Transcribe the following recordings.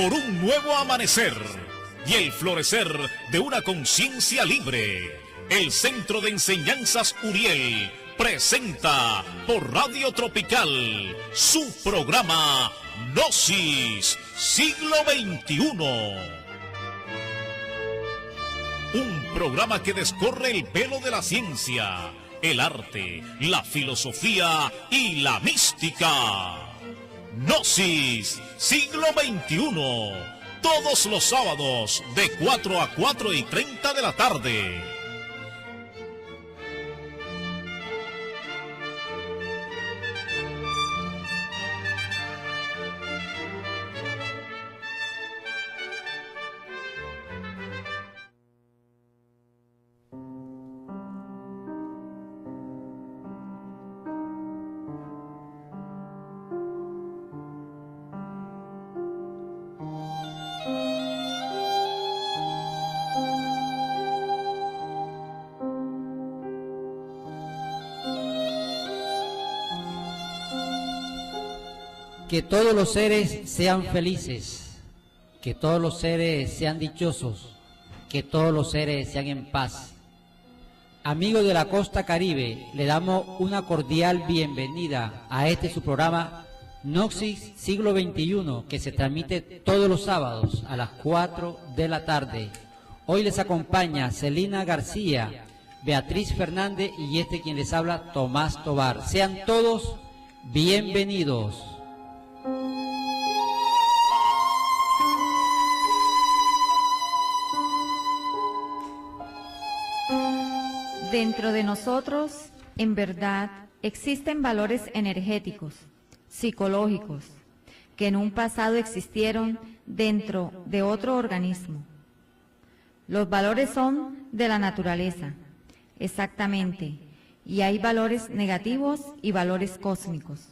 por un nuevo amanecer y el florecer de una conciencia libre. El Centro de Enseñanzas Uriel presenta por Radio Tropical su programa Gnosis, siglo XXI. Un programa que descorre el velo de la ciencia, el arte, la filosofía y la mística. Gnosis, siglo XXI. Todos los sábados de 4 a 4:30 de la tarde. Que todos los seres sean felices, que todos los seres sean dichosos, que todos los seres sean en paz. Amigos de la costa Caribe, le damos una cordial bienvenida a este su programa Gnosis siglo XXI, que se transmite todos los sábados a las 4 de la tarde. Hoy les acompaña Celina García, Beatriz Fernández y quien les habla, Tomás Tobar. Sean todos bienvenidos. Dentro de nosotros, en verdad, existen valores energéticos, psicológicos, que en un pasado existieron dentro de otro organismo. Los valores son de la naturaleza, exactamente, y hay valores negativos y valores cósmicos.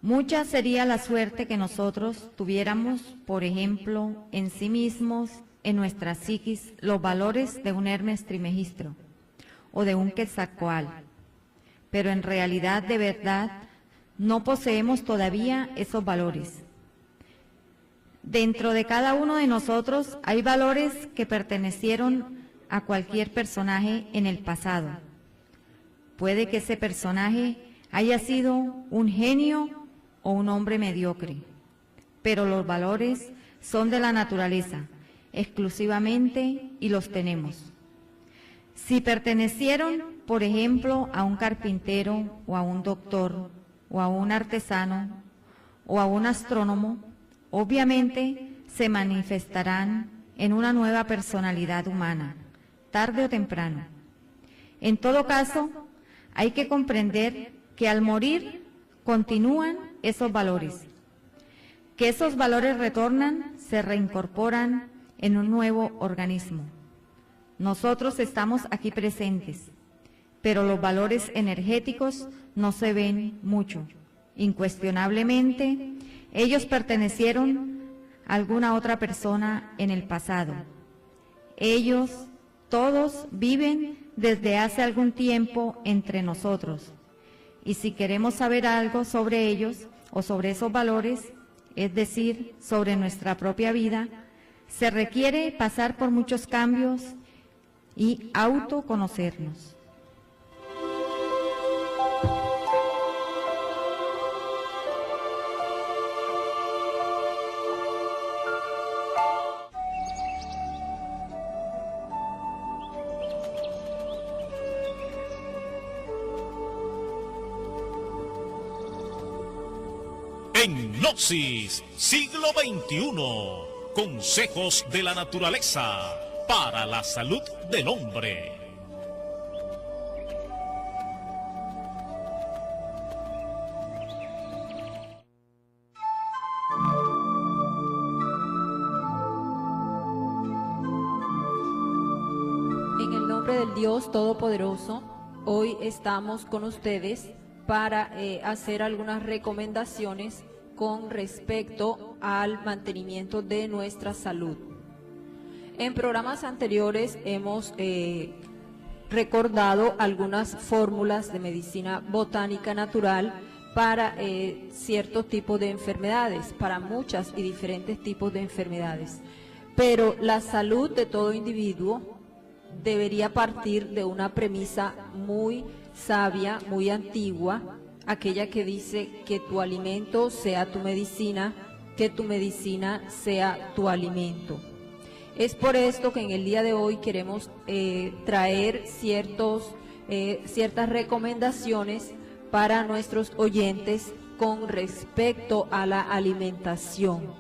Mucha sería la suerte que nosotros tuviéramos, por ejemplo, en sí mismos, en nuestra psiquis, los valores de un Hermes Trismegisto o de un Quetzalcóatl, pero en realidad, de verdad, no poseemos todavía esos valores. Dentro de cada uno de nosotros hay valores que pertenecieron a cualquier personaje en el pasado. Puede que ese personaje haya sido un genio o un hombre mediocre, pero los valores son de la naturaleza, exclusivamente, y los tenemos. Si pertenecieron, por ejemplo, a un carpintero o a un doctor o a un artesano o a un astrónomo, obviamente se manifestarán en una nueva personalidad humana, tarde o temprano. En todo caso, hay que comprender que al morir continúan esos valores, que esos valores retornan, se reincorporan en un nuevo organismo. Nosotros estamos aquí presentes, pero los valores energéticos no se ven mucho. Incuestionablemente, ellos pertenecieron a alguna otra persona en el pasado. Ellos, todos, viven desde hace algún tiempo entre nosotros. Y si queremos saber algo sobre ellos o sobre esos valores, es decir, sobre nuestra propia vida, se requiere pasar por muchos cambios y autoconocernos. En Gnosis, siglo XXI. Consejos de la naturaleza para la salud del hombre. En el nombre del Dios Todopoderoso, hoy estamos con ustedes para hacer algunas recomendaciones con respecto al mantenimiento de nuestra salud. En programas anteriores hemos recordado algunas fórmulas de medicina botánica natural para ciertos tipos de enfermedades, para muchas y diferentes tipos de enfermedades. Pero la salud de todo individuo debería partir de una premisa muy sabia, muy antigua, aquella que dice que tu alimento sea tu medicina, que tu medicina sea tu alimento. Es por esto que en el día de hoy queremos traer ciertas recomendaciones para nuestros oyentes con respecto a la alimentación.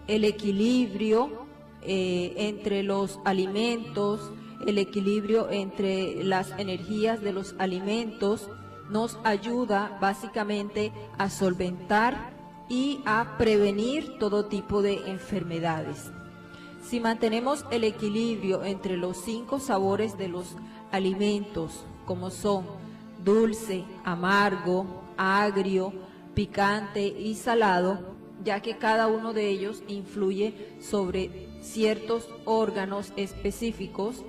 El equilibrio entre los alimentos, el equilibrio entre las energías de los alimentos nos ayuda básicamente a solventar y a prevenir todo tipo de enfermedades. Si mantenemos el equilibrio entre los 5 sabores de los alimentos, como son dulce, amargo, agrio, picante y salado, ya que cada uno de ellos influye sobre ciertos órganos específicos,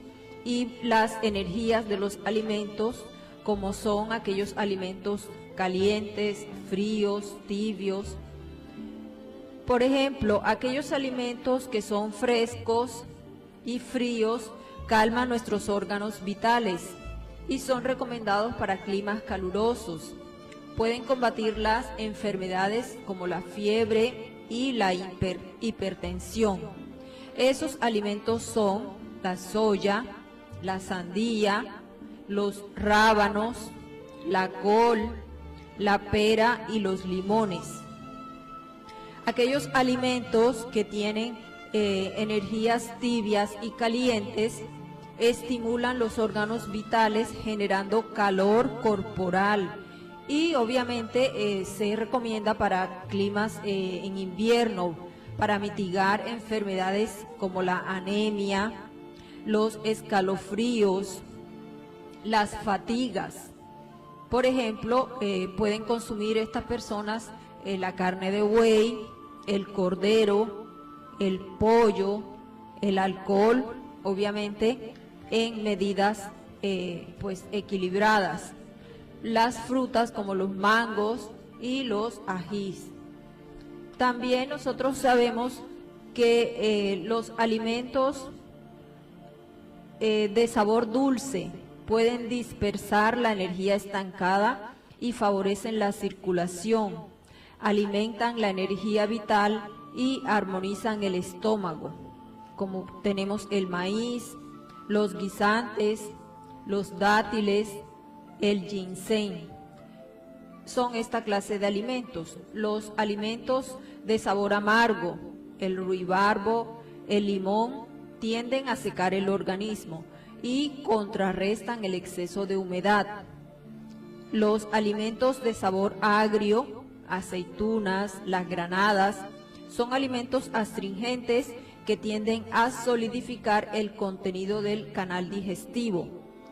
y las energías de los alimentos, como son aquellos alimentos calientes, fríos, tibios. Por ejemplo, aquellos alimentos que son frescos y fríos calman nuestros órganos vitales y son recomendados para climas calurosos. Pueden combatir las enfermedades como la fiebre y la hipertensión. Esos alimentos son la soya, la sandía, los rábanos, la col, la pera y los limones. Aquellos alimentos que tienen energías tibias y calientes estimulan los órganos vitales generando calor corporal, y obviamente se recomienda para climas en invierno, para mitigar enfermedades como la anemia, los escalofríos, las fatigas. Por ejemplo, pueden consumir estas personas la carne de buey, el cordero, el pollo, el alcohol, obviamente en medidas pues equilibradas. Las frutas como los mangos y los ajís. También nosotros sabemos que los alimentos de sabor dulce pueden dispersar la energía estancada y favorecen la circulación, alimentan la energía vital y armonizan el estómago, como tenemos el maíz, los guisantes, los dátiles, el ginseng. Son esta clase de alimentos. Los alimentos de sabor amargo, el ruibarbo, el limón, tienden a secar el organismo y contrarrestan el exceso de humedad. Los alimentos de sabor agrio, aceitunas, las granadas, son alimentos astringentes que tienden a solidificar el contenido del canal digestivo,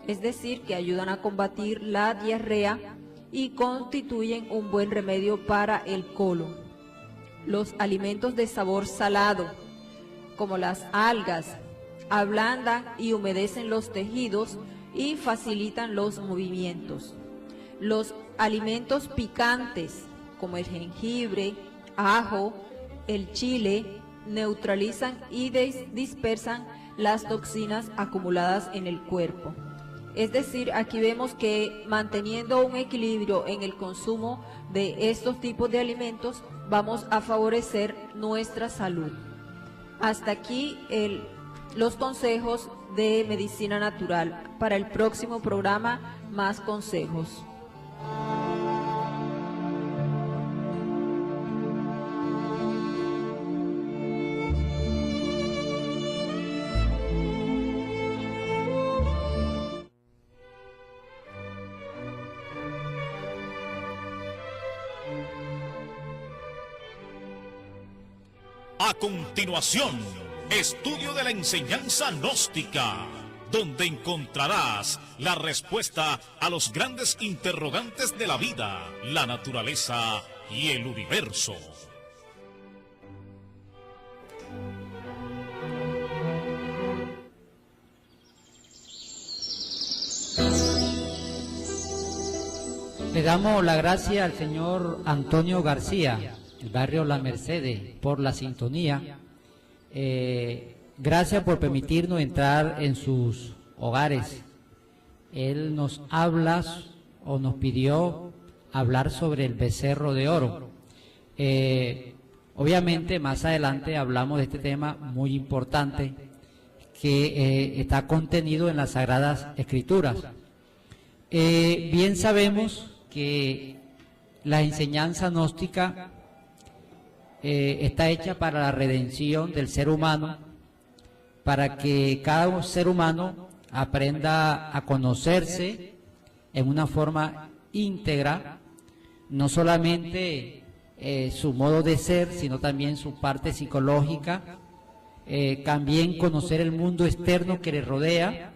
es decir, que ayudan a combatir la diarrea y constituyen un buen remedio para el colon. Los alimentos de sabor salado, como las algas, ablandan y humedecen los tejidos y facilitan los movimientos. Los alimentos picantes, como el jengibre, ajo, el chile, neutralizan y dispersan las toxinas acumuladas en el cuerpo. Es decir, aquí vemos que manteniendo un equilibrio en el consumo de estos tipos de alimentos, vamos a favorecer nuestra salud. Hasta aquí los consejos de medicina natural. Para el próximo programa, más consejos. A continuación, estudio de la enseñanza gnóstica, donde encontrarás la respuesta a los grandes interrogantes de la vida, la naturaleza y el universo. Le damos la gracia al señor Antonio García, del barrio La Mercedes, por la sintonía. Gracias por permitirnos entrar en sus hogares. Él nos habla o nos pidió hablar sobre el becerro de oro. Obviamente más adelante hablamos de este tema muy importante que está contenido en las Sagradas Escrituras. Bien sabemos que la enseñanza gnóstica está hecha para la redención del ser humano, para que cada ser humano aprenda a conocerse en una forma íntegra, no solamente su modo de ser, sino también su parte psicológica, también conocer el mundo externo que le rodea,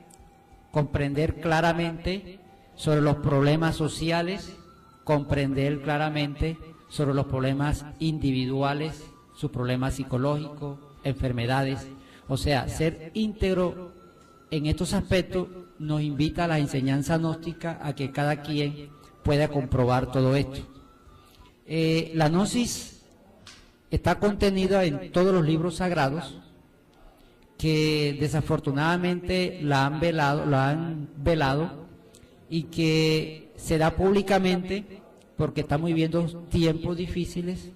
comprender claramente sobre los problemas sociales, comprender claramente sobre los problemas individuales, sus problemas psicológicos, enfermedades. O sea, ser íntegro en estos aspectos nos invita a la enseñanza gnóstica a que cada quien pueda comprobar todo esto. La gnosis está contenida en todos los libros sagrados que desafortunadamente la han velado y que se da públicamente porque estamos viviendo tiempos difíciles.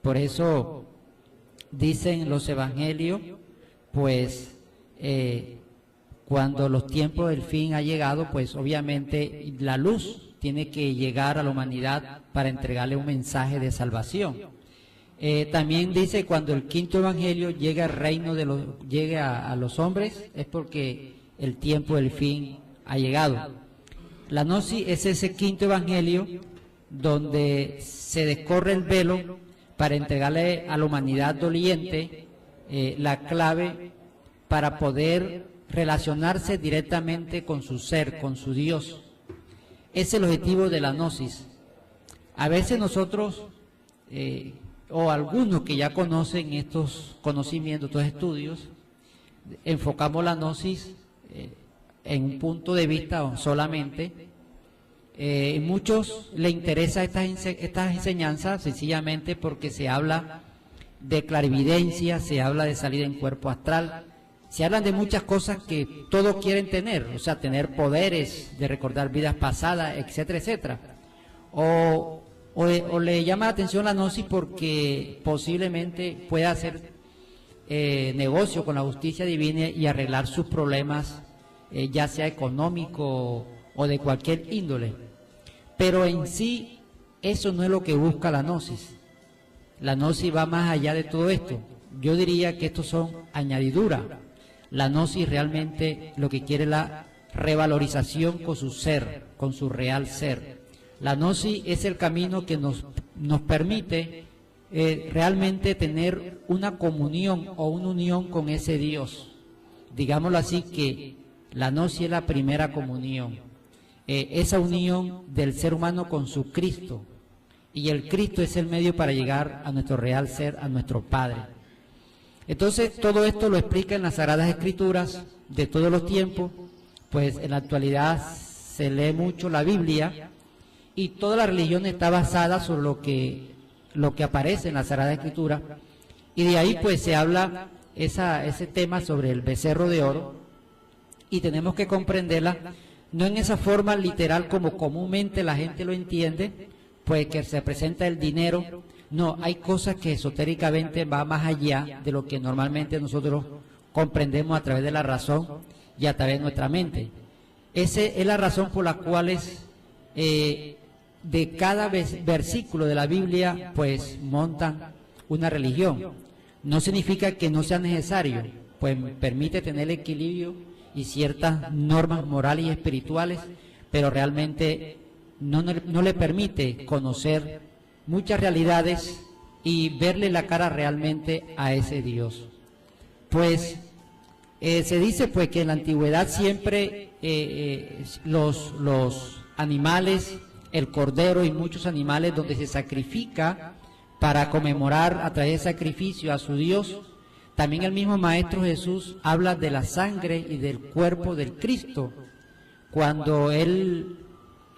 Por eso dicen los evangelios, pues cuando los tiempos del fin ha llegado, pues obviamente la luz tiene que llegar a la humanidad para entregarle un mensaje de salvación. También dice cuando el quinto evangelio llega al reino llegue a los hombres, es porque el tiempo del fin ha llegado. La gnosis es ese quinto evangelio donde se descorre el velo para entregarle a la humanidad doliente la clave para poder relacionarse directamente con su ser, con su Dios. Es el objetivo de la gnosis. A veces nosotros, o algunos que ya conocen estos conocimientos, estos estudios, enfocamos la gnosis en un punto de vista solamente. Muchos les interesa estas enseñanzas sencillamente porque se habla de clarividencia, se habla de salida en cuerpo astral, se hablan de muchas cosas que todos quieren tener, o sea, tener poderes de recordar vidas pasadas, etcétera, etcétera. O le llama la atención la gnosis porque posiblemente pueda hacer negocio con la justicia divina y arreglar sus problemas, ya sea económico o de cualquier índole. Pero en sí, eso no es lo que busca la gnosis. La gnosis va más allá de todo esto. Yo diría que estos son añadiduras. La gnosis realmente lo que quiere es la revalorización con su ser, con su real ser. La gnosis es el camino que nos permite realmente tener una comunión o una unión con ese Dios. Digámoslo así, que la gnosis es la primera comunión, esa unión del ser humano con su Cristo, y el Cristo es el medio para llegar a nuestro real ser, a nuestro Padre. Entonces todo esto lo explica en las Sagradas Escrituras de todos los tiempos, pues en la actualidad se lee mucho la Biblia y toda la religión está basada sobre lo que aparece en la Sagrada Escritura, y de ahí pues se habla ese tema sobre el becerro de oro, y tenemos que comprenderla no en esa forma literal como comúnmente la gente lo entiende, pues que se presenta el dinero. No, hay cosas que esotéricamente va más allá de lo que normalmente nosotros comprendemos a través de la razón y a través de nuestra mente. Esa es la razón por la cual de cada versículo de la Biblia pues montan una religión. No significa que no sea necesario, pues permite tener equilibrio y ciertas normas morales y espirituales, pero realmente no le permite conocer muchas realidades y verle la cara realmente a ese Dios. Pues se dice pues que en la antigüedad siempre los animales, el cordero y muchos animales donde se sacrifica para conmemorar a través de sacrificio a su Dios. También el mismo Maestro Jesús habla de la sangre y del cuerpo del Cristo, cuando Él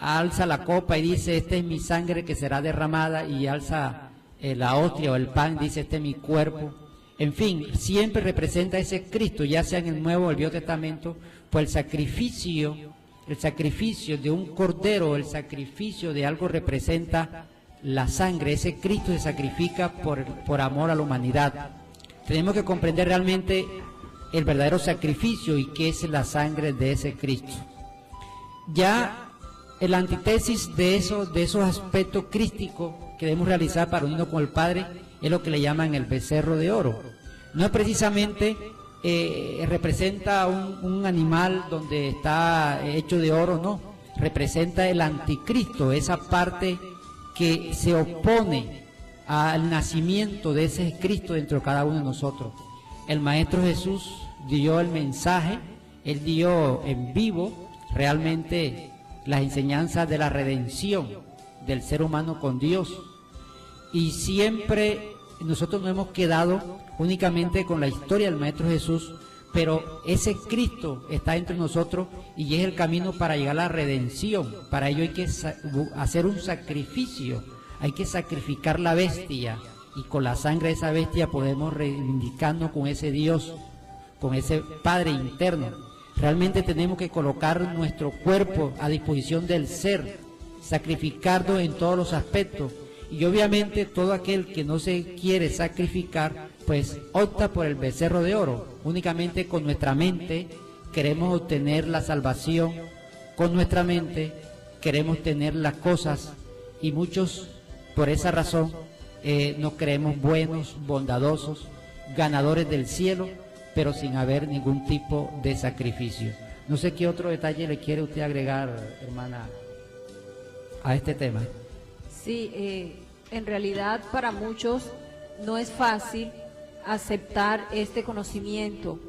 alza la copa y dice, esta es mi sangre que será derramada, y alza la hostia o el pan, dice, este es mi cuerpo. En fin, siempre representa ese Cristo, ya sea en el Nuevo o el Viejo Testamento, pues el sacrificio de un cordero, el sacrificio de algo representa la sangre. Ese Cristo se sacrifica por amor a la humanidad. Tenemos que comprender realmente el verdadero sacrificio y qué es la sangre de ese Cristo. Ya el antítesis de esos aspectos crísticos que debemos realizar para unirnos con el Padre es lo que le llaman el becerro de oro. No es precisamente representa un animal donde está hecho de oro, no, representa el anticristo, esa parte que se opone al nacimiento de ese Cristo dentro de cada uno de nosotros. El Maestro Jesús dio el mensaje, Él dio en vivo realmente las enseñanzas de la redención del ser humano con Dios, y siempre nosotros nos hemos quedado únicamente con la historia del Maestro Jesús, pero ese Cristo está entre nosotros y es el camino para llegar a la redención. Para ello hay que hacer un sacrificio, hay que sacrificar la bestia, y con la sangre de esa bestia podemos reivindicarnos con ese Dios, con ese Padre interno. Realmente tenemos que colocar nuestro cuerpo a disposición del ser, sacrificarnos en todos los aspectos. Y obviamente todo aquel que no se quiere sacrificar, pues opta por el becerro de oro. Únicamente con nuestra mente queremos obtener la salvación, con nuestra mente queremos tener las cosas, y muchos por esa razón nos creemos buenos, bondadosos, ganadores del cielo, pero sin haber ningún tipo de sacrificio. No sé qué otro detalle le quiere usted agregar, hermana, a este tema. Sí, en realidad para muchos no es fácil aceptar este conocimiento.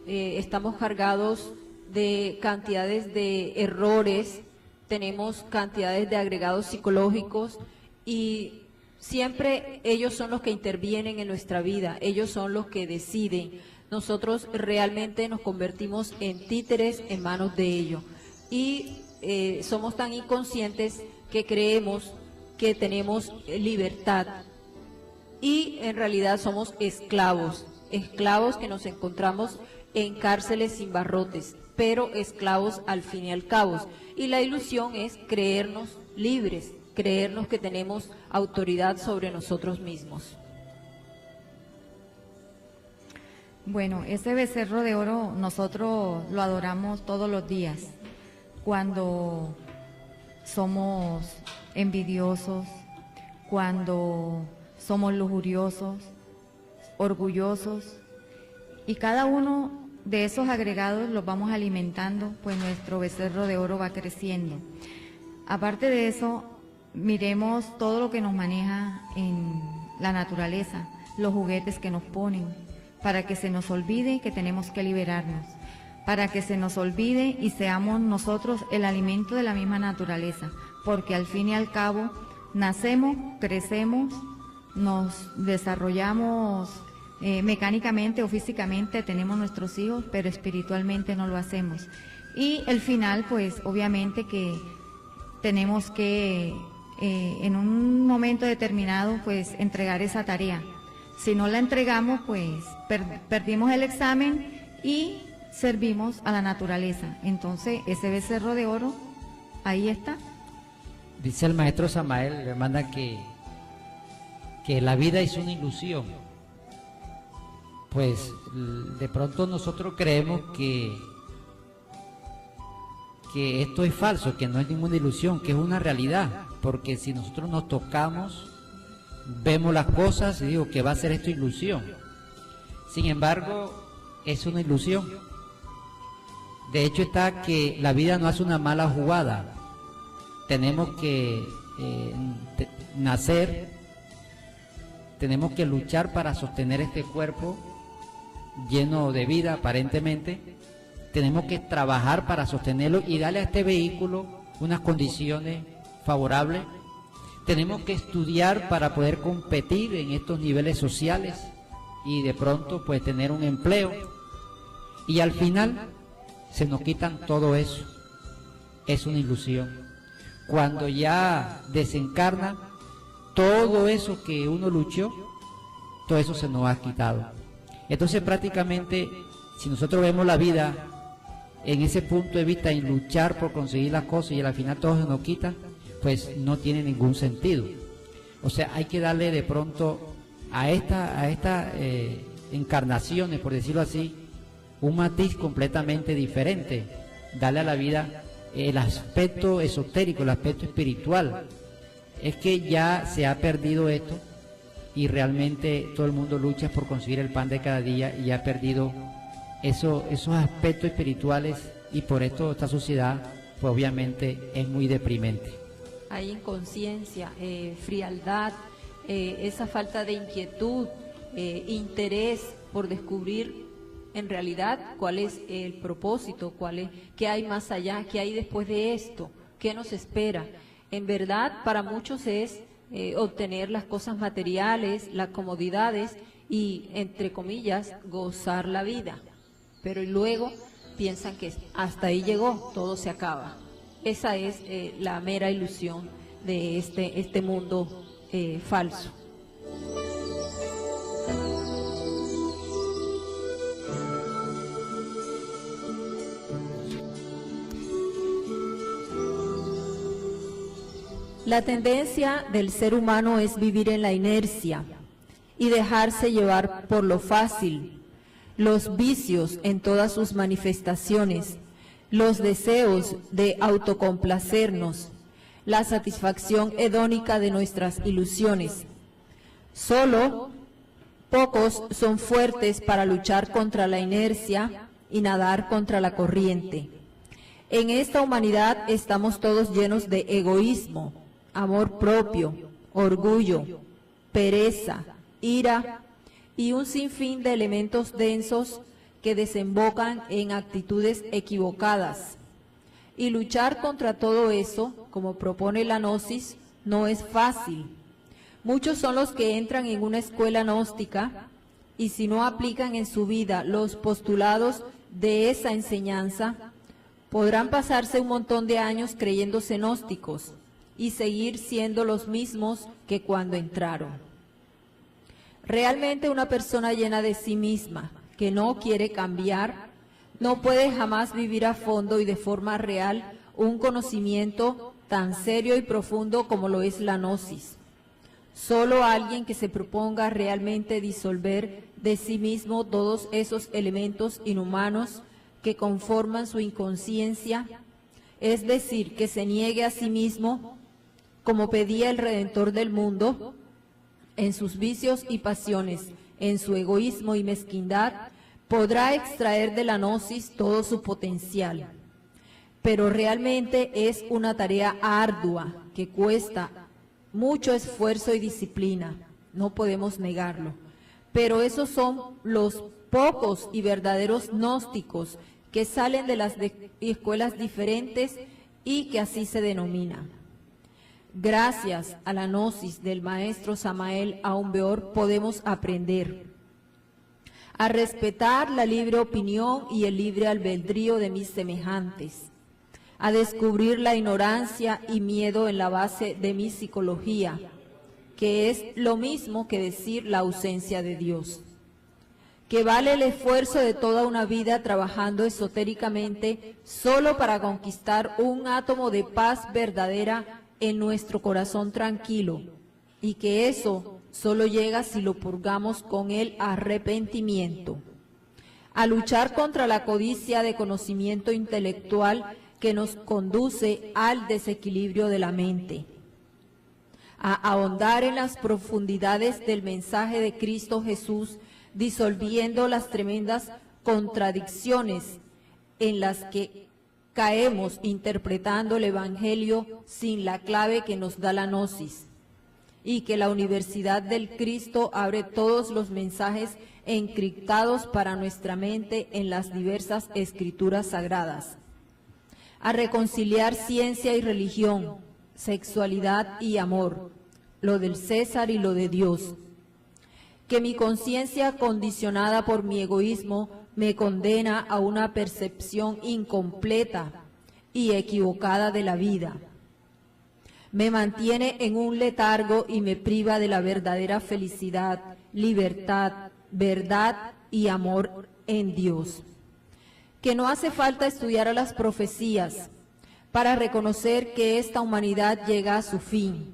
Estamos cargados de cantidades de errores, tenemos cantidades de agregados psicológicos, y siempre ellos son los que intervienen en nuestra vida, ellos son los que deciden. Nosotros realmente nos convertimos en títeres en manos de ellos, y somos tan inconscientes que creemos que tenemos libertad, y en realidad somos esclavos que nos encontramos en cárceles sin barrotes, pero esclavos al fin y al cabo. Y la ilusión es creernos libres, creernos que tenemos autoridad sobre nosotros mismos. Bueno, ese becerro de oro nosotros lo adoramos todos los días, cuando somos envidiosos, cuando somos lujuriosos, orgullosos, y cada uno de esos agregados los vamos alimentando, pues nuestro becerro de oro va creciendo. Aparte de eso, miremos todo lo que nos maneja en la naturaleza, los juguetes que nos ponen, para que se nos olvide que tenemos que liberarnos, para que se nos olvide y seamos nosotros el alimento de la misma naturaleza, porque al fin y al cabo nacemos, crecemos, nos desarrollamos mecánicamente o físicamente, tenemos nuestros hijos, pero espiritualmente no lo hacemos. Y el final, pues obviamente que tenemos que en un momento determinado pues entregar esa tarea. Si no la entregamos, pues perdimos el examen y servimos a la naturaleza. Entonces ese becerro de oro ahí está. Dice el maestro Samael, hermana, que la vida es una ilusión. Pues de pronto nosotros creemos que esto es falso, que no es ninguna ilusión, que es una realidad, porque si nosotros nos tocamos, vemos las cosas y digo que va a ser esto ilusión. Sin embargo, es una ilusión. De hecho está que la vida no hace una mala jugada. Tenemos que nacer, tenemos que luchar para sostener este cuerpo lleno de vida aparentemente, tenemos que trabajar para sostenerlo y darle a este vehículo unas condiciones favorables, tenemos que estudiar para poder competir en estos niveles sociales y de pronto pues tener un empleo, y al final se nos quitan todo eso. Es una ilusión, cuando ya desencarna, todo eso que uno luchó, todo eso se nos ha quitado. Entonces prácticamente, si nosotros vemos la vida en ese punto de vista, en luchar por conseguir las cosas y al final todo se nos quita, pues no tiene ningún sentido. O sea, hay que darle de pronto a estas encarnaciones, por decirlo así, un matiz completamente diferente, darle a la vida el aspecto esotérico, el aspecto espiritual. Es que ya se ha perdido esto y realmente todo el mundo lucha por conseguir el pan de cada día y ha perdido esos aspectos espirituales, y por esto esta sociedad pues obviamente es muy deprimente. Hay inconsciencia, frialdad, esa falta de inquietud, interés por descubrir en realidad cuál es el propósito, qué hay más allá, qué hay después de esto, qué nos espera. En verdad, para muchos es obtener las cosas materiales, las comodidades y, entre comillas, gozar la vida. Pero luego piensan que hasta ahí llegó, todo se acaba. Esa es la mera ilusión de este mundo falso. La tendencia del ser humano es vivir en la inercia y dejarse llevar por lo fácil, los vicios en todas sus manifestaciones, los deseos de autocomplacernos, la satisfacción hedónica de nuestras ilusiones. Solo pocos son fuertes para luchar contra la inercia y nadar contra la corriente. En esta humanidad estamos todos llenos de egoísmo, amor propio, orgullo, pereza, ira y un sinfín de elementos densos que desembocan en actitudes equivocadas. Y luchar contra todo eso, como propone la gnosis, no es fácil. Muchos son los que entran en una escuela gnóstica y si no aplican en su vida los postulados de esa enseñanza, podrán pasarse un montón de años creyéndose gnósticos y seguir siendo los mismos que cuando entraron. Realmente una persona llena de sí misma, que no quiere cambiar, no puede jamás vivir a fondo y de forma real un conocimiento tan serio y profundo como lo es la gnosis. Solo alguien que se proponga realmente disolver de sí mismo todos esos elementos inhumanos que conforman su inconsciencia, es decir, que se niegue a sí mismo, como pedía el Redentor del mundo, en sus vicios y pasiones, en su egoísmo y mezquindad, podrá extraer de la gnosis todo su potencial. Pero realmente es una tarea ardua que cuesta mucho esfuerzo y disciplina, no podemos negarlo. Pero esos son los pocos y verdaderos gnósticos que salen de las escuelas diferentes y que así se denominan. Gracias a la gnosis del maestro Samael Aun Weor podemos aprender a respetar la libre opinión y el libre albedrío de mis semejantes, a descubrir la ignorancia y miedo en la base de mi psicología, que es lo mismo que decir la ausencia de Dios, que vale el esfuerzo de toda una vida trabajando esotéricamente solo para conquistar un átomo de paz verdadera en nuestro corazón tranquilo, y que eso solo llega si lo purgamos con el arrepentimiento, a luchar contra la codicia de conocimiento intelectual que nos conduce al desequilibrio de la mente, a ahondar en las profundidades del mensaje de Cristo Jesús, disolviendo las tremendas contradicciones en las que caemos interpretando el Evangelio sin la clave que nos da la gnosis, y que la Universidad del Cristo abre todos los mensajes encriptados para nuestra mente en las diversas escrituras sagradas, a reconciliar ciencia y religión, sexualidad y amor, lo del César y lo de Dios, que mi conciencia condicionada por mi egoísmo me condena a una percepción incompleta y equivocada de la vida, Me mantiene en un letargo y me priva de la verdadera felicidad, libertad, verdad y amor en Dios. Que no hace falta estudiar a las profecías para reconocer que esta humanidad llega a su fin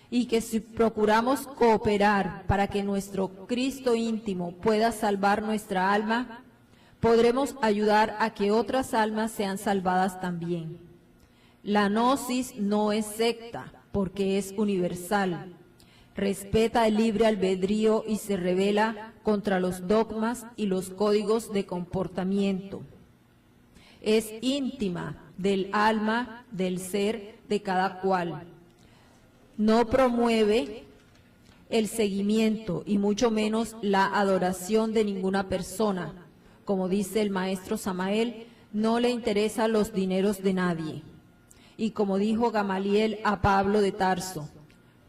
y que si procuramos cooperar para que nuestro Cristo íntimo pueda salvar nuestra alma, podremos ayudar a que otras almas sean salvadas también. La gnosis no es secta porque es universal. Respeta el libre albedrío y se rebela contra los dogmas y los códigos de comportamiento. Es íntima del alma, del ser de cada cual. No promueve el seguimiento y mucho menos la adoración de ninguna persona. Como dice el maestro Samael, no le interesan los dineros de nadie. Y como dijo Gamaliel a Pablo de Tarso,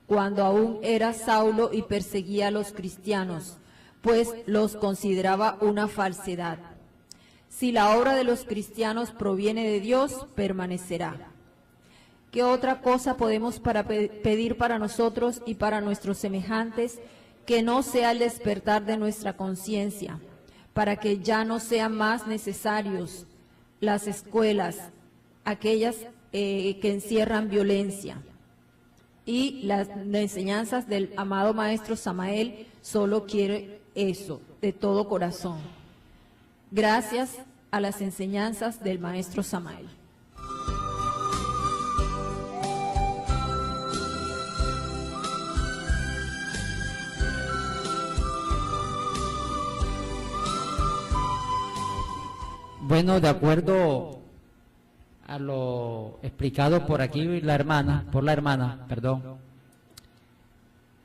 cuando aún era Saulo y perseguía a los cristianos, pues los consideraba una falsedad. Si la obra de los cristianos proviene de Dios, permanecerá. ¿Qué otra cosa podemos pedir para nosotros y para nuestros semejantes que no sea el despertar de nuestra conciencia, para que ya no sean más necesarios las escuelas, aquellas que encierran violencia? Y las enseñanzas del amado maestro Samael solo quiere eso, de todo corazón. Gracias a las enseñanzas del maestro Samael. Bueno, de acuerdo a lo explicado por aquí por la hermana,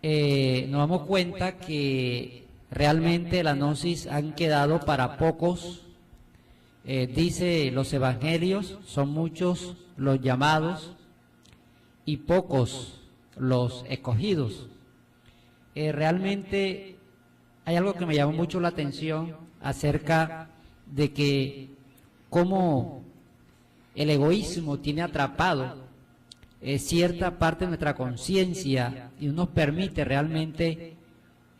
nos damos cuenta que realmente la gnosis han quedado para pocos. Dice los evangelios, son muchos los llamados y pocos los escogidos. Realmente hay algo que me llamó mucho la atención acerca de que cómo el egoísmo tiene atrapado cierta parte de nuestra conciencia y no nos permite realmente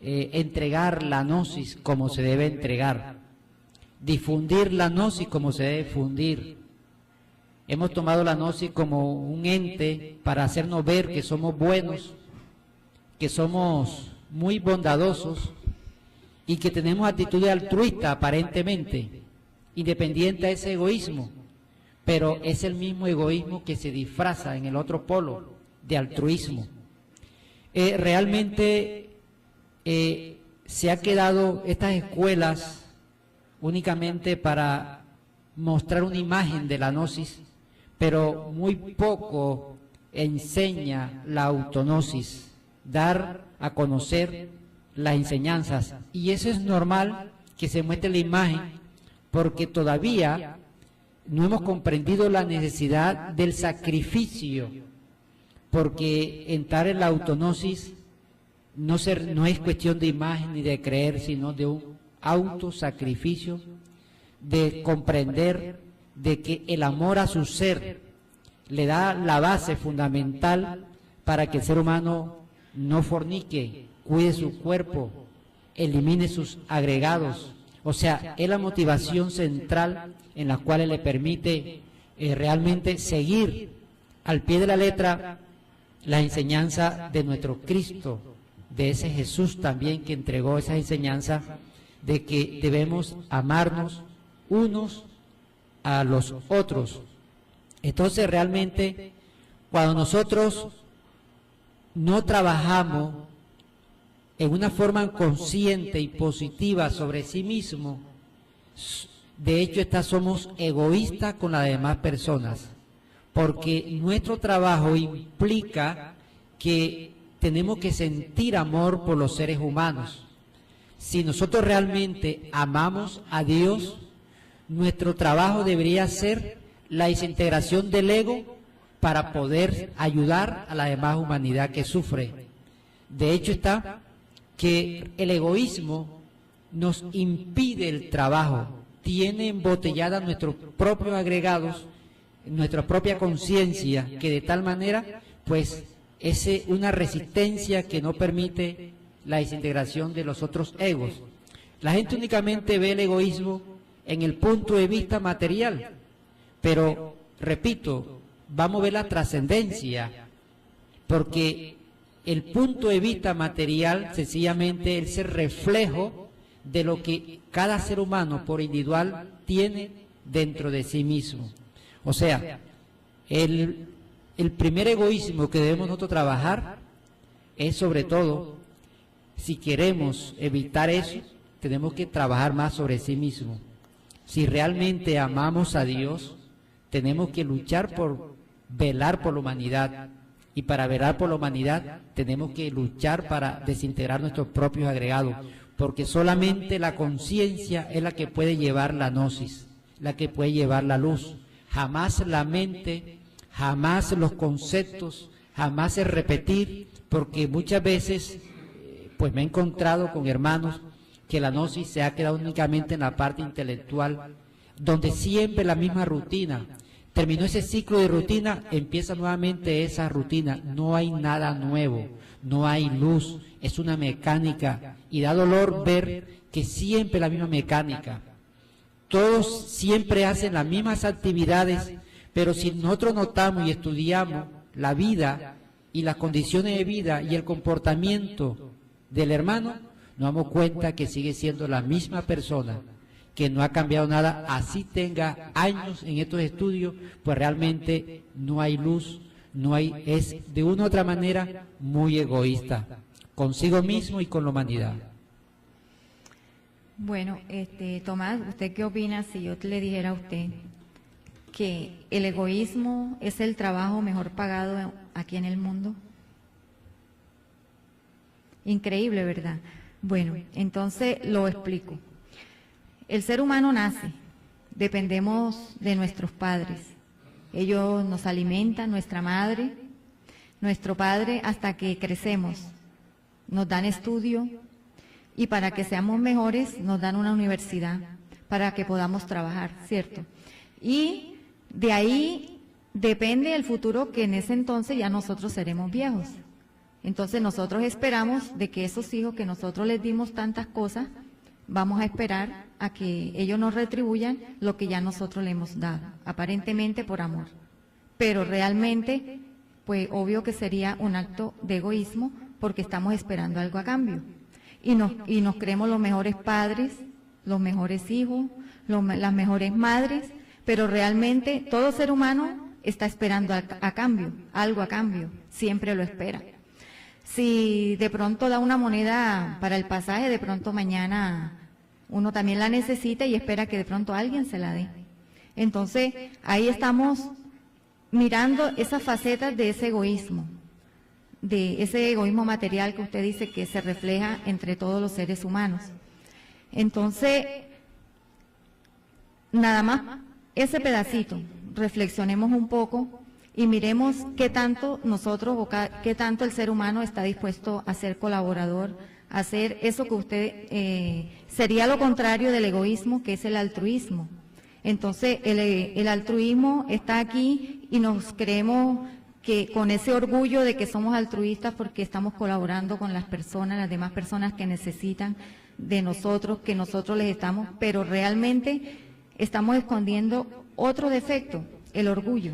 entregar la gnosis como se debe entregar, difundir la gnosis como se debe difundir. Hemos tomado la gnosis como un ente para hacernos ver que somos buenos, que somos muy bondadosos y que tenemos actitudes altruistas aparentemente, independiente a ese egoísmo, pero es el mismo egoísmo que se disfraza en el otro polo de altruismo. Realmente se ha quedado estas escuelas únicamente para mostrar una imagen de la gnosis, pero muy poco enseña la autognosis, dar a conocer las enseñanzas, y eso es normal que se muestre la imagen porque todavía no hemos comprendido la necesidad del sacrificio, porque entrar en la autognosis no es cuestión de imagen ni de creer, sino de un autosacrificio, de comprender de que el amor a su ser le da la base fundamental para que el ser humano no fornique, cuide su cuerpo, elimine sus agregados. O sea, es la motivación central en la cual le permite realmente seguir al pie de la letra la enseñanza de nuestro Cristo, de ese Jesús también que entregó esa enseñanza de que debemos amarnos unos a los otros. Entonces realmente cuando nosotros no trabajamos en una forma consciente y positiva sobre sí mismo, de hecho somos egoístas con las demás personas, porque nuestro trabajo implica que tenemos que sentir amor por los seres humanos. Si nosotros realmente amamos a Dios, nuestro trabajo debería ser la desintegración del ego para poder ayudar a la demás humanidad que sufre. De hecho que el egoísmo nos impide el trabajo, tiene embotellada nuestros propios agregados, nuestra propia conciencia, que de tal manera pues es una resistencia que no permite la desintegración de los otros egos. La gente únicamente ve el egoísmo en el punto de vista material, pero, repito, vamos a ver la trascendencia, porque el punto de vista material sencillamente es el reflejo de lo que cada ser humano por individual tiene dentro de sí mismo. O sea, el primer egoísmo que debemos nosotros trabajar es, sobre todo, si queremos evitar eso, tenemos que trabajar más sobre sí mismo. Si realmente amamos a Dios, tenemos que luchar por velar por la humanidad. Y para velar por la humanidad, tenemos que luchar para desintegrar nuestros propios agregados, porque solamente la conciencia es la que puede llevar la gnosis, la que puede llevar la luz. Jamás la mente, jamás los conceptos, jamás el repetir, porque muchas veces pues me he encontrado con hermanos que la gnosis se ha quedado únicamente en la parte intelectual, donde siempre la misma rutina. Terminó ese ciclo de rutina, empieza nuevamente esa rutina, no hay nada nuevo, no hay luz, es una mecánica, y da dolor ver que siempre la misma mecánica. Todos siempre hacen las mismas actividades, pero si nosotros notamos y estudiamos la vida y las condiciones de vida y el comportamiento del hermano, nos damos cuenta que sigue siendo la misma persona, que no ha cambiado nada, así tenga años en estos estudios, pues realmente no hay luz, no hay, es de una u otra manera muy egoísta, consigo mismo y con la humanidad. Bueno, Tomás, ¿usted qué opina si yo le dijera a usted que el egoísmo es el trabajo mejor pagado aquí en el mundo? Increíble, ¿verdad? Bueno, entonces lo explico. El ser humano nace, dependemos de nuestros padres. Ellos nos alimentan, nuestra madre, nuestro padre, hasta que crecemos. Nos dan estudio y para que seamos mejores nos dan una universidad para que podamos trabajar, ¿cierto? Y de ahí depende el futuro, que en ese entonces ya nosotros seremos viejos. Entonces nosotros esperamos de que esos hijos que nosotros les dimos tantas cosas, vamos a esperar a que ellos nos retribuyan lo que ya nosotros le hemos dado, aparentemente por amor. Pero realmente, pues obvio que sería un acto de egoísmo porque estamos esperando algo a cambio. Y nos creemos los mejores padres, los mejores hijos, las mejores madres, pero realmente todo ser humano está esperando a cambio, algo a cambio, siempre lo espera. Si de pronto da una moneda para el pasaje, de pronto mañana uno también la necesita y espera que de pronto alguien se la dé. Entonces, ahí estamos mirando esas facetas de ese egoísmo material que usted dice que se refleja entre todos los seres humanos. Entonces, nada más ese pedacito, reflexionemos un poco y miremos qué tanto nosotros o qué tanto el ser humano está dispuesto a ser colaborador, a hacer eso que usted sería lo contrario del egoísmo, que es el altruismo. Entonces, el altruismo está aquí y nos creemos que con ese orgullo de que somos altruistas porque estamos colaborando con las personas, las demás personas que necesitan de nosotros, que nosotros les estamos, pero realmente estamos escondiendo otro defecto, el orgullo,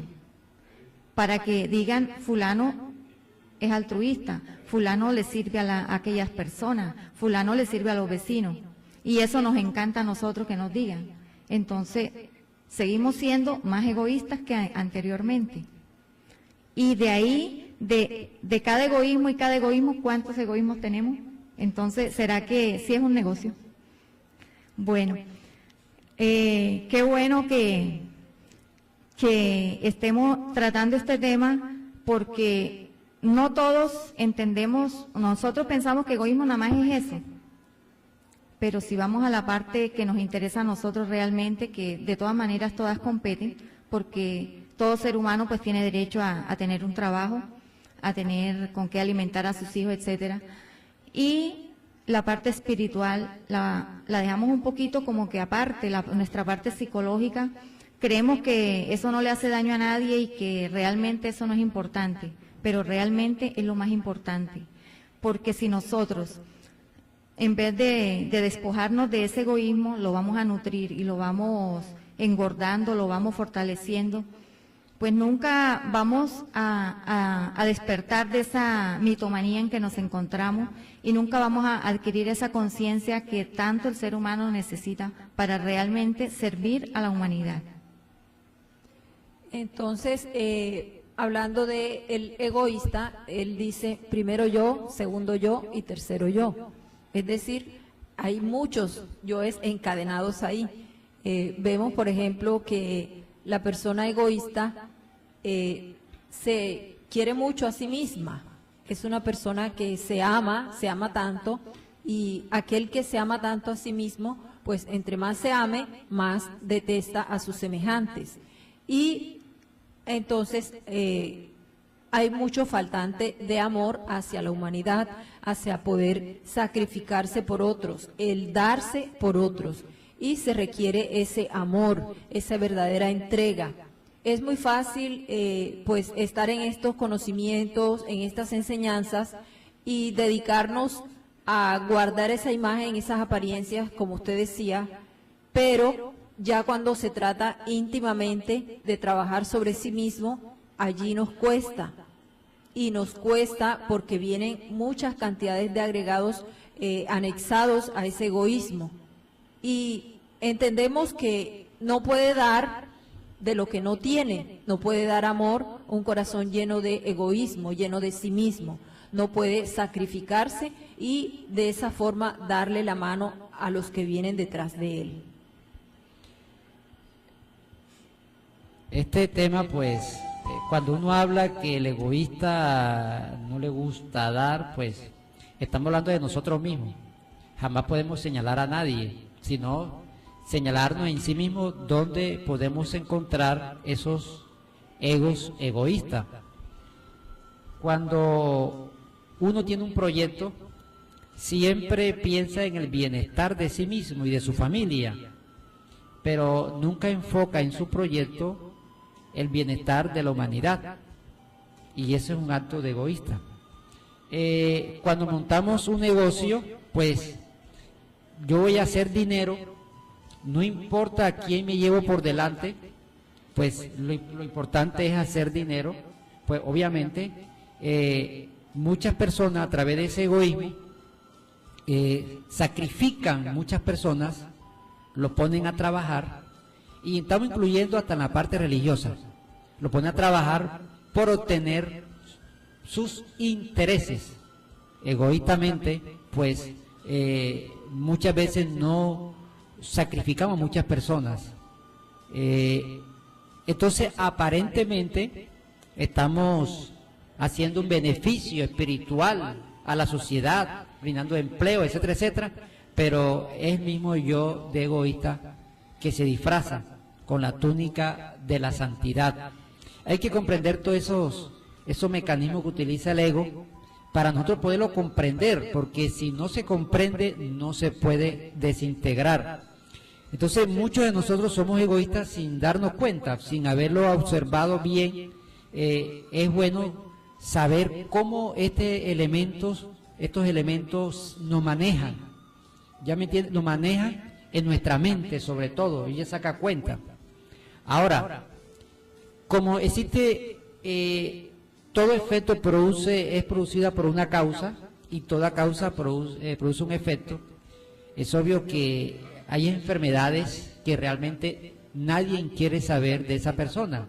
para que digan fulano es altruista, fulano le sirve a aquellas personas, fulano le sirve a los vecinos, y eso nos encanta a nosotros que nos digan. Entonces, seguimos siendo más egoístas que anteriormente. Y de ahí, de cada egoísmo y cada egoísmo, ¿cuántos egoísmos tenemos? Entonces, ¿será que sí es un negocio? Bueno, qué bueno que estemos tratando este tema, porque no todos entendemos, nosotros pensamos que egoísmo nada más es eso, pero si vamos a la parte que nos interesa a nosotros realmente, que de todas maneras todas competen, porque todo ser humano pues tiene derecho a tener un trabajo, a tener con qué alimentar a sus hijos, etcétera, y la parte espiritual la dejamos un poquito como que aparte, nuestra parte psicológica. Creemos que eso no le hace daño a nadie y que realmente eso no es importante, pero realmente es lo más importante, porque si nosotros, en vez de despojarnos de ese egoísmo, lo vamos a nutrir y lo vamos engordando, lo vamos fortaleciendo, pues nunca vamos a despertar de esa mitomanía en que nos encontramos y nunca vamos a adquirir esa conciencia que tanto el ser humano necesita para realmente servir a la humanidad. Entonces, hablando de el egoísta, él dice primero yo, segundo yo y tercero yo. Es decir, hay muchos yoes encadenados ahí. Vemos, por ejemplo, que la persona egoísta se quiere mucho a sí misma. Es una persona que se ama tanto, y aquel que se ama tanto a sí mismo, pues entre más se ame, más detesta a sus semejantes. Y entonces hay mucho faltante de amor hacia la humanidad, hacia poder sacrificarse por otros, el darse por otros. Y se requiere ese amor, esa verdadera entrega. Es muy fácil pues estar en estos conocimientos, en estas enseñanzas, y dedicarnos a guardar esa imagen, esas apariencias, como usted decía, pero ya cuando se trata íntimamente de trabajar sobre sí mismo, allí nos cuesta. Y nos cuesta porque vienen muchas cantidades de agregados anexados a ese egoísmo. Y entendemos que no puede dar de lo que no tiene, no puede dar amor, un corazón lleno de egoísmo, lleno de sí mismo, no puede sacrificarse y de esa forma darle la mano a los que vienen detrás de él. Este tema, pues, cuando uno habla que el egoísta no le gusta dar, pues, estamos hablando de nosotros mismos. Jamás podemos señalar a nadie, sino señalarnos en sí mismos dónde podemos encontrar esos egos egoístas. Cuando uno tiene un proyecto, siempre piensa en el bienestar de sí mismo y de su familia, pero nunca enfoca en su proyecto el bienestar de la humanidad, y eso es un acto de egoísta. Cuando montamos un negocio, pues yo voy a hacer dinero, no importa a quién me llevo por delante, pues lo importante es hacer dinero. Pues obviamente muchas personas a través de ese egoísmo sacrifican, muchas personas lo ponen a trabajar, y estamos incluyendo hasta en la parte religiosa, lo ponen a trabajar por obtener sus intereses egoístamente. Pues muchas veces no sacrificamos a muchas personas, entonces aparentemente estamos haciendo un beneficio espiritual a la sociedad, brindando empleo, etcétera, etcétera, pero es mismo yo de egoísta que se disfraza con la túnica de la santidad. Hay que comprender todos esos mecanismos que utiliza el ego para nosotros poderlo comprender, porque si no se comprende no se puede desintegrar. Entonces muchos de nosotros somos egoístas sin darnos cuenta, sin haberlo observado bien. Es bueno saber cómo estos elementos nos manejan. ¿Ya me entienden? Nos manejan en nuestra mente, sobre todo, ella saca cuenta. Ahora, como existe, todo efecto es producida por una causa, y toda causa produce un efecto. Es obvio que hay enfermedades que realmente nadie quiere saber de esa persona,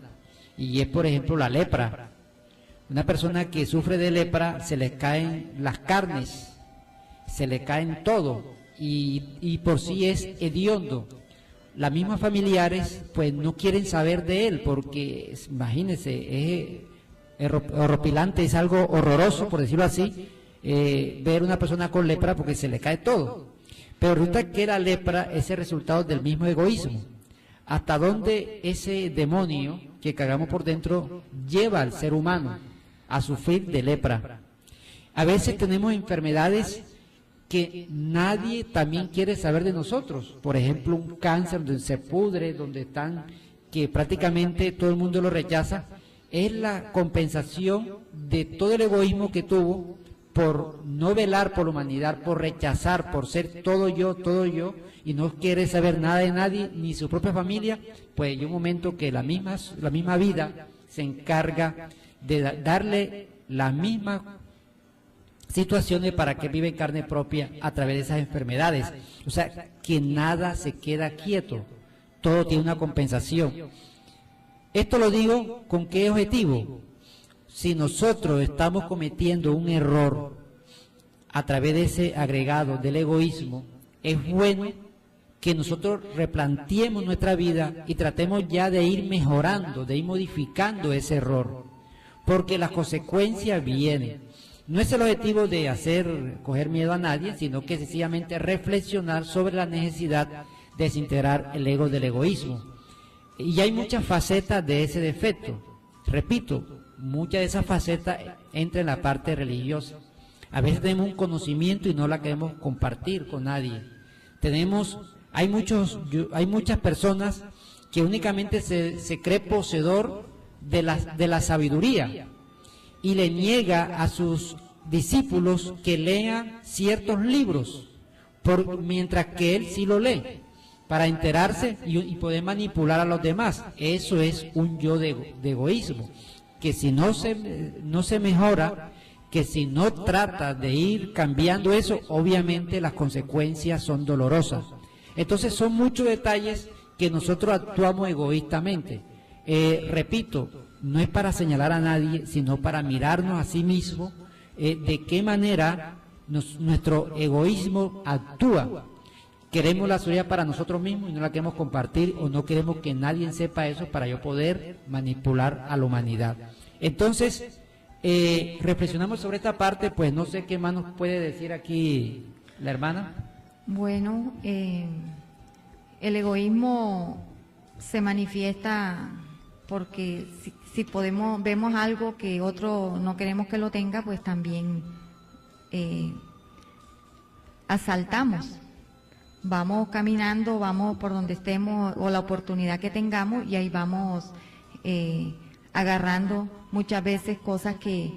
y es, por ejemplo, la lepra. Una persona que sufre de lepra, se le caen las carnes, se le caen todo, y por sí es hediondo. Las mismas familiares pues no quieren saber de él, porque imagínense, es horripilante, es algo horroroso, por decirlo así, ver una persona con lepra, porque se le cae todo. Pero resulta que la lepra es el resultado del mismo egoísmo. Hasta dónde ese demonio que cargamos por dentro lleva al ser humano a sufrir de lepra. A veces tenemos enfermedades que nadie también quiere saber de nosotros. Por ejemplo, un cáncer donde se pudre, donde están, que prácticamente todo el mundo lo rechaza, es la compensación de todo el egoísmo que tuvo por no velar por la humanidad, por rechazar, por ser todo yo, y no quiere saber nada de nadie, ni su propia familia. Pues hay un momento que la misma vida se encarga de darle las mismas situaciones para que vive en carne propia a través de esas enfermedades. O sea, que nada se queda quieto, todo tiene una compensación. Esto lo digo con qué objetivo. Si nosotros estamos cometiendo un error a través de ese agregado del egoísmo, es bueno que nosotros replanteemos nuestra vida y tratemos ya de ir mejorando, de ir modificando ese error, porque las consecuencias vienen. No es el objetivo de coger miedo a nadie, sino que sencillamente reflexionar sobre la necesidad de desintegrar el ego del egoísmo. Y hay muchas facetas de ese defecto. Repito, muchas de esas facetas entran en la parte religiosa. A veces tenemos un conocimiento y no la queremos compartir con nadie. Hay muchas personas que únicamente se cree poseedor de la sabiduría y le niega a sus discípulos que lean ciertos libros, mientras que él sí lo lee, para enterarse y poder manipular a los demás. Eso es un yo de egoísmo, que si no se mejora, que si no trata de ir cambiando eso, obviamente las consecuencias son dolorosas. Entonces son muchos detalles que nosotros actuamos egoístamente. Repito, no es para señalar a nadie, sino para mirarnos a sí mismos, de qué manera nuestro egoísmo actúa. Queremos la seguridad para nosotros mismos y no la queremos compartir, o no queremos que nadie sepa eso para yo poder manipular a la humanidad. Entonces, reflexionamos sobre esta parte. Pues no sé qué más nos puede decir aquí la hermana. Bueno, el egoísmo se manifiesta porque si vemos algo que otro no queremos que lo tenga, pues también asaltamos. Vamos caminando, vamos por donde estemos o la oportunidad que tengamos, y ahí vamos agarrando muchas veces cosas que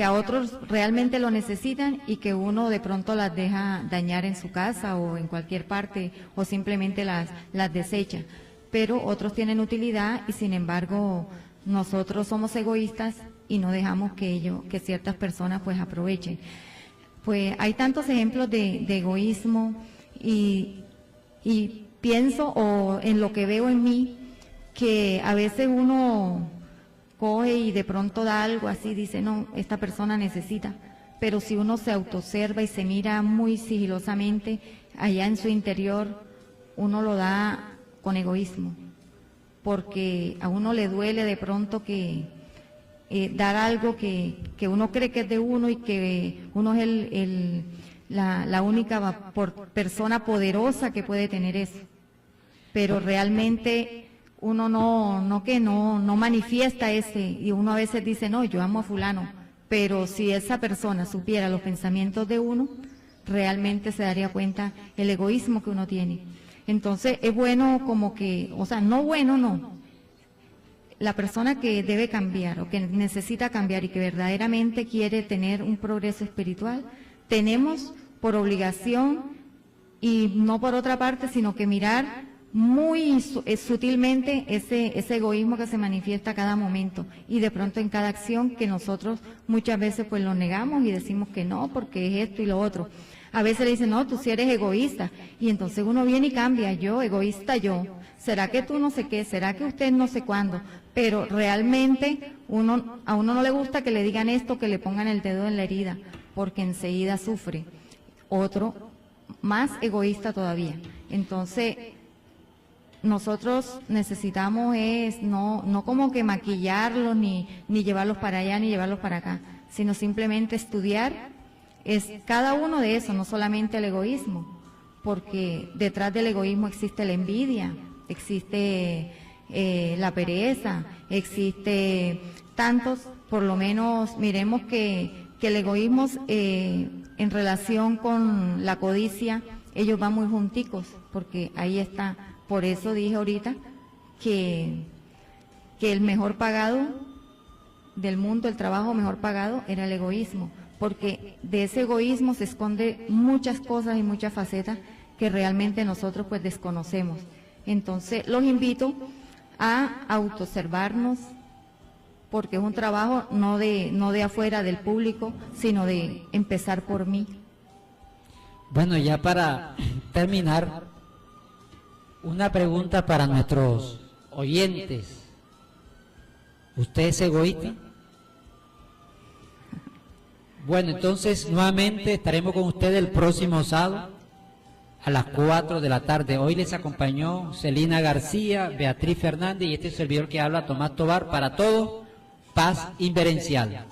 a otros realmente lo necesitan y que uno de pronto las deja dañar en su casa o en cualquier parte, o simplemente las desecha. Pero otros tienen utilidad y sin embargo nosotros somos egoístas y no dejamos que ciertas personas pues aprovechen. Pues hay tantos ejemplos de egoísmo y pienso, o en lo que veo en mí, que a veces uno coge y de pronto da algo así, dice, no, esta persona necesita, pero si uno se autoobserva y se mira muy sigilosamente allá en su interior, uno lo da con egoísmo, porque a uno le duele de pronto que dar algo que uno cree que es de uno y que uno es la única persona poderosa que puede tener eso, pero realmente uno no manifiesta ese, y uno a veces dice, no, yo amo a fulano, pero si esa persona supiera los pensamientos de uno, realmente se daría cuenta el egoísmo que uno tiene. Entonces es bueno como que, o sea, no bueno, no. La persona que debe cambiar o que necesita cambiar y que verdaderamente quiere tener un progreso espiritual, tenemos por obligación, y no por otra parte, sino que mirar muy sutilmente ese egoísmo que se manifiesta a cada momento y de pronto en cada acción, que nosotros muchas veces pues lo negamos y decimos que no, porque es esto y lo otro. A veces le dicen, no, tú sí eres egoísta, y entonces uno viene y cambia, yo, egoísta yo, ¿será que tú no sé qué? ¿Será que usted no sé cuándo? Pero realmente a uno no le gusta que le digan esto, que le pongan el dedo en la herida, porque enseguida sufre. Otro, más egoísta todavía. Entonces, nosotros necesitamos no como que maquillarlos, ni llevarlos para allá, ni llevarlos para acá, sino simplemente estudiar cada uno de esos, no solamente el egoísmo, porque detrás del egoísmo existe la envidia, existe la pereza, existe tantos. Por lo menos miremos que el egoísmo en relación con la codicia, ellos van muy junticos, porque ahí está. Por eso dije ahorita que que el mejor pagado del mundo, el trabajo mejor pagado, era el egoísmo, porque de ese egoísmo se esconde muchas cosas y muchas facetas que realmente nosotros pues desconocemos. Entonces los invito a autoobservarnos, porque es un trabajo no de afuera del público, sino de empezar por mí. Bueno, ya para terminar, una pregunta para nuestros oyentes. ¿Usted es egoísta? Bueno, entonces nuevamente estaremos con ustedes el próximo sábado a las 4 de la tarde. Hoy les acompañó Celina García, Beatriz Fernández y este servidor que habla, Tomás Tobar, para todo, paz inverencial.